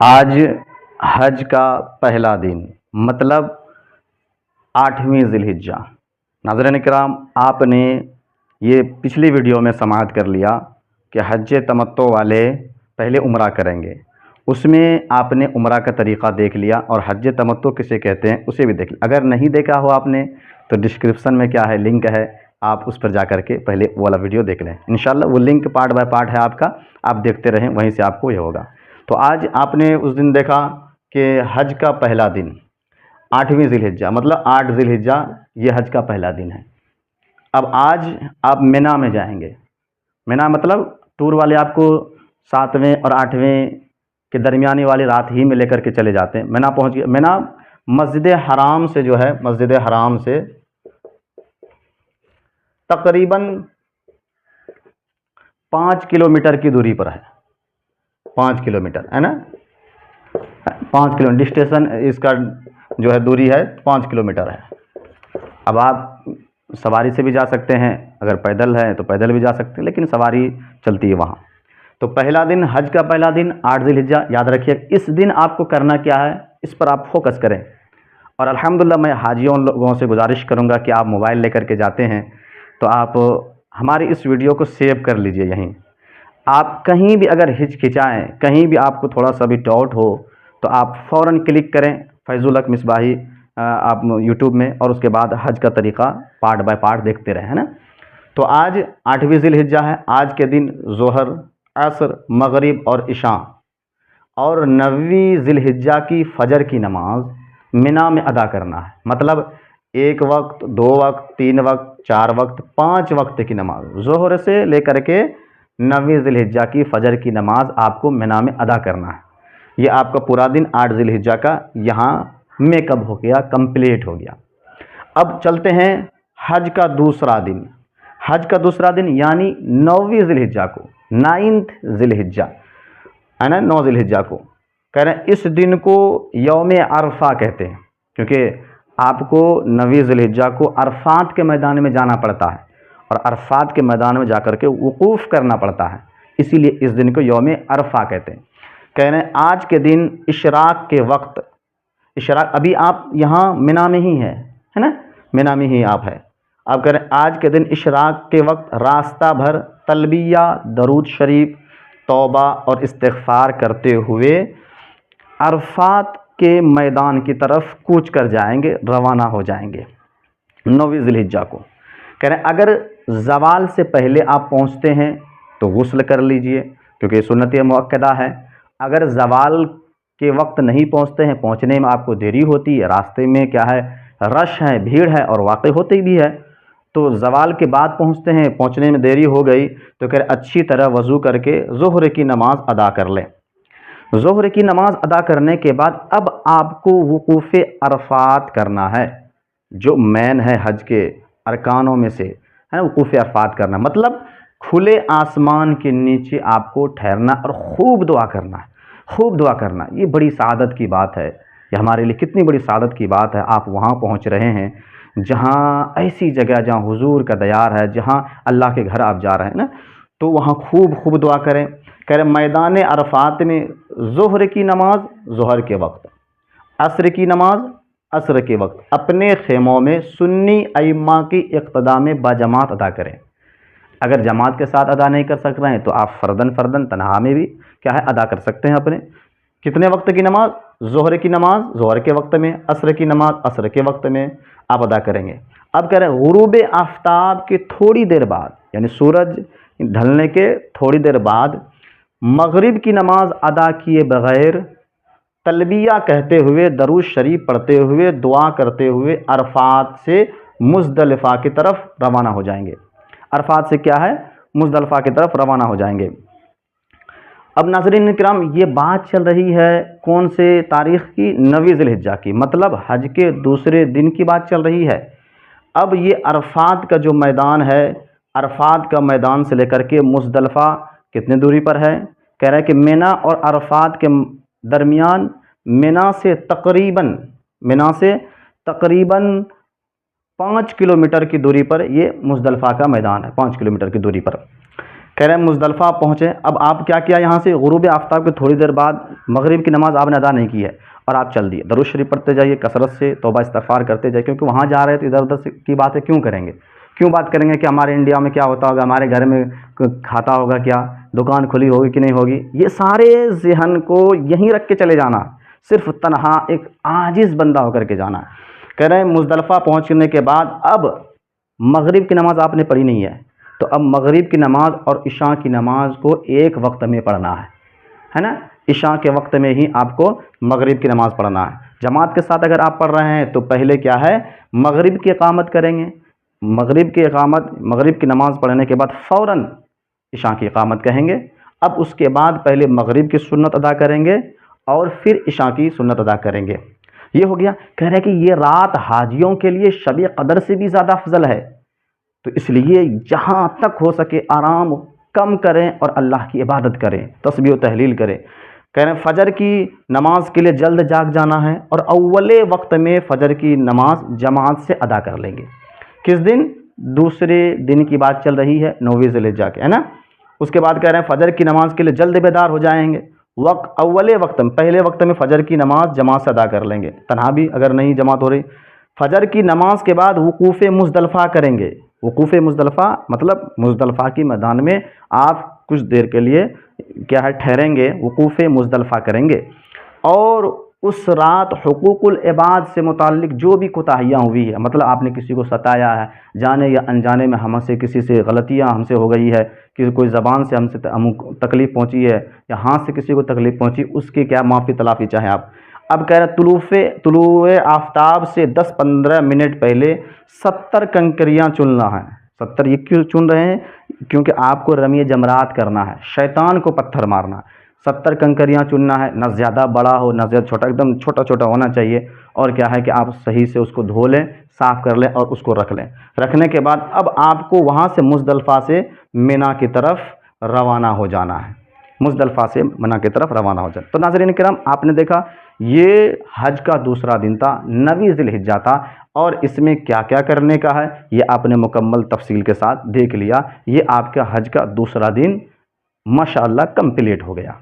आज हज का पहला दिन मतलब 8वीं ज़िलहिज्जा। नाज़रीन किराम, आपने ये पिछली वीडियो में समाअत कर लिया कि हज तमत्तो वाले पहले उम्रा करेंगे। उसमें आपने उम्रा का तरीक़ा देख लिया और हज तमत्तो किसे कहते हैं उसे भी देख लिया। अगर नहीं देखा हो आपने तो डिस्क्रिप्शन में क्या है, लिंक है, आप उस पर जा कर के पहले वो वाला वीडियो देख लें। इंशाल्लाह वो लिंक पार्ट बाय पार्ट है आपका, आप देखते रहें, वहीं से आपको ये होगा। तो आज आपने उस दिन देखा कि हज का पहला दिन 8वीं ज़िलहिज्जा मतलब 8 ज़िलहिज्जा ये हज का पहला दिन है। अब आज आप मिना में जाएंगे। मिना मतलब टूर वाले आपको 7वें और 8वें के दरमियानी वाली रात ही में लेकर के चले जाते हैं। मिना पहुंच गए। मिना मस्जिद हराम से जो है, मस्जिद हराम से तकरीबन 5 किलोमीटर की दूरी पर है। 5 किलोमीटर है ना, 5 किलोमीटर डिस्टेंस इसका जो है दूरी है 5 किलोमीटर है। अब आप सवारी से भी जा सकते हैं, अगर पैदल है तो पैदल भी जा सकते हैं, लेकिन सवारी चलती है वहाँ। तो पहला दिन, हज का पहला दिन 8 ज़िलहिज्जा, याद रखिए। इस दिन आपको करना क्या है, इस पर आप फोकस करें। और अल्हम्दुलिल्लाह मैं हाजियों लोगों से गुजारिश करूँगा कि आप मोबाइल लेकर के जाते हैं तो आप हमारी इस वीडियो को सेव कर लीजिए। यहीं आप कहीं भी अगर हिचकिचाएँ, कहीं भी आपको थोड़ा सा भी डाउट हो तो आप फ़ौरन क्लिक करें फैज़ुल हक मिसबाही आप यूट्यूब में, और उसके बाद हज का तरीक़ा पार्ट बाय पार्ट देखते रहें, है ना। तो आज 8वीं ज़िलहिज्जा है। आज के दिन ज़ोहर, असर, मगरिब और इशा और 9वीं ज़िलहिज्जा की फ़जर की नमाज मिना में अदा करना है। मतलब 1 वक्त, 2 वक्त, 3 वक्त, 4 वक्त, 5 वक्त की नमाज ज़ोहर से लेकर के 9वीं ज़िलहिज्जा की फ़जर की नमाज आपको मिना में अदा करना है। ये आपका पूरा दिन 8 ज़िलहिज्जा का यहाँ मेकअप हो गया, कंप्लीट हो गया। अब चलते हैं हज का दूसरा दिन। हज का दूसरा दिन यानी 9वीं ज़िलहिज्जा को, 9th ज़िलहिज्जा है ना, 9 ज़िलहिज्जा को कह रहे हैं। इस दिन को यौम अरफा कहते हैं, क्योंकि आपको 9वीं ज़िलहिज्जा को अरफात के मैदान में जाना पड़ता है और अरफात के मैदान में जाकर के वकूफ़ करना पड़ता है, इसीलिए इस दिन को यौम अरफा कहते हैं। कह रहे हैं आज के दिन इशराक के वक्त, इशराक अभी आप यहाँ मिना में ही है ना, मिना में ही आप है। आप कह रहे हैं आज के दिन इशराक के वक्त रास्ता भर तलबिया, दरूद शरीफ, तौबा और इस्तिग़फ़ार करते हुए अरफात के मैदान की तरफ कूच कर जाएंगे, रवाना हो जाएंगे 9वीं ज़िलहिज्जा को। कह रहे हैं अगर ज़वाल से पहले आप पहुँचते हैं तो गुस्ल कर लीजिए, क्योंकि सुन्नत मुअक्कदा है। अगर ज़वाल के वक्त नहीं पहुँचते हैं, पहुँचने में आपको देरी होती है, रास्ते में क्या है, रश है, भीड़ है, और वाक़ई होती भी है, तो ज़वाल के बाद पहुँचते हैं, पहुँचने में देरी हो गई तो कह अच्छी तरह वज़ू करके ज़ोहर की नमाज़ अदा कर लें। ज़ोहर की नमाज़ अदा करने के बाद अब आपको वक़ूफ़ अरफात करना है, जो मेन है हज के अरकानों में से, है ना। वक़ूफ़ अरफात करना मतलब खुले आसमान के नीचे आपको ठहरना और खूब दुआ करना है, खूब दुआ करना। ये बड़ी सादत की बात है, ये हमारे लिए कितनी बड़ी सादत की बात है। आप वहाँ पहुँच रहे हैं जहाँ ऐसी जगह जहाँ हुजूर का दयार है, जहाँ अल्लाह के घर आप जा रहे हैं ना, तो वहाँ खूब खूब दुआ करें। कह रहे मैदान अरफात में ज़ोहर की नमाज ज़ोहर के वक्त, असर की नमाज असर के वक्त अपने खेमों में सुन्नी अइम्मा की इक़्तिदा में बाजमात अदा करें। अगर जमात के साथ अदा नहीं कर सक रहे हैं तो आप फ़र्दन तनहा में भी क्या है अदा कर सकते हैं अपने। कितने वक्त की नमाज, ज़ोहर की नमाज ज़ोहर के वक्त में, असर की नमाज असर के वक्त में आप अदा करेंगे। अब कह रहे हैं गुरूब आफ्ताब के थोड़ी देर बाद, यानी सूरज ढलने के थोड़ी देर बाद मगरिब की नमाज अदा किए बग़ैर तलबिया कहते हुए, दरूद शरीफ पढ़ते हुए, दुआ करते हुए अरफात से मुज़दलिफ़ा की तरफ रवाना हो जाएंगे। अरफात से क्या है, मुज़दलिफ़ा की तरफ रवाना हो जाएंगे। अब नाज़रीन किराम, ये बात चल रही है कौन से तारीख़ की, 9वीं ज़िलहिज्जा की, मतलब हज के दूसरे दिन की बात चल रही है। अब ये अरफात का जो मैदान है, अरफात का मैदान से लेकर के मुज़दलिफ़ा कितने दूरी पर है। कह रहा है कि मिना और अरफात के दरमियान मिना से तकरीबन 5 किलोमीटर की दूरी पर ये मुज़दलिफ़ा का मैदान है, 5 किलोमीटर की दूरी पर। कह रहे हैं मुजदलफा पहुँचे। अब आप क्या किया, यहाँ से गुरूब आफ्ताब के थोड़ी देर बाद मगरिब की नमाज़ आपने अदा नहीं की है और आप चल दिए। दरूद शरीफ पढ़ते जाइए, कसरत से तौबा इस्तगफार करते जाइए, क्योंकि वहाँ जा रहे हैं तो इधर उधर की बातें क्यों करेंगे, क्यों बात करेंगे कि हमारे इंडिया में क्या होता होगा, हमारे घर में खाता होगा क्या, दुकान खुली होगी कि नहीं होगी। ये सारे जहन को यहीं रख के चले जाना, सिर्फ तनहा एक आजिज़ बंदा होकर के जाना। कह रहे हैं मुजदलफा पहुँचने के बाद अब मगरिब की नमाज़ आपने पढ़ी नहीं है, तो अब मगरिब की नमाज़ और इशा की नमाज़ को एक वक्त में पढ़ना है ना। इशा के वक्त में ही आपको मगरिब की नमाज़ पढ़ना है। जमात के साथ अगर आप पढ़ रहे हैं तो पहले क्या है, मगरिब की इकामत करेंगे, मगरिब की नमाज़ पढ़ने के बाद फ़ौरन इशा की इकामत कहेंगे। अब उसके बाद पहले मगरिब की सुन्नत अदा करेंगे और फिर इशा की सुन्नत अदा करेंगे। ये हो गया। कह रहे हैं कि ये रात हाजियों के लिए शब कदर से भी ज़्यादा अफजल है, तो इसलिए जहाँ तक हो सके आराम कम करें और अल्लाह की इबादत करें, तस्बीह व तहलील करें। कह रहे हैं फ़जर की नमाज के लिए जल्द जाग जाना है और अव्वले वक्त में फ़जर की नमाज जमात से अदा कर लेंगे। किस दिन, दूसरे दिन की बात चल रही है, 9वीं ज़िलहिज्जा के, है ना। उसके बाद कह रहे हैं फ़जर की नमाज के लिए जल्द बेदार हो जाएंगे, अव्वले वक्त में, पहले वक्त में फ़जर की नमाज जमात से अदा कर लेंगे, तन्हा भी अगर नहीं जमात हो रही। फ़जर की नमाज के बाद वकूफ़ मुज़दलफ़ा करेंगे। वकूफ़ मुज़दलफ़ा मतलब मुज़दलफ़ा की मैदान में आप कुछ देर के लिए क्या है ठहरेंगे, वकूफ़ मुज़दलफ़ा करेंगे। और उस रात हुकूकुल इबाद से मुताल्लिक जो भी कोताहियाँ हुई है, मतलब आपने किसी को सताया है, जाने या अनजाने में हमसे किसी से गलतियाँ हमसे हो गई है, कि कोई ज़बान से हमसे तकलीफ़ पहुँची है या हाथ से किसी को तकलीफ़ पहुँची, उसकी क्या माफ़ी तलाफ़ी चाहें आप। अब कह रहे तुलुए आफ्ताब से 10-15 मिनट पहले 70 कंकरियाँ चुनना है। 70 ये क्यों चुन रहे हैं, क्योंकि आपको रमी जमरात करना है, शैतान को पत्थर मारना। 70 कंकरियाँ चुनना है, न ज़्यादा बड़ा हो न ज़्यादा छोटा, एकदम छोटा छोटा होना चाहिए। और क्या है कि आप सही से उसको धो लें, साफ़ कर लें और उसको रख लें। रखने के बाद अब आपको वहाँ से मुज़दलफ़ा से मिना की तरफ रवाना हो जाना है, मुज़दलफ़ा से मिना की तरफ रवाना हो जाए। तो नाज़रीन किराम, आपने देखा ये हज का दूसरा दिन था, 9वीं ज़िलहिज्जा था, और इसमें क्या क्या करने का है ये आपने मुकम्मल तफसील के साथ देख लिया। ये आपका हज का दूसरा दिन माशाअल्लाह कंप्लीट हो गया।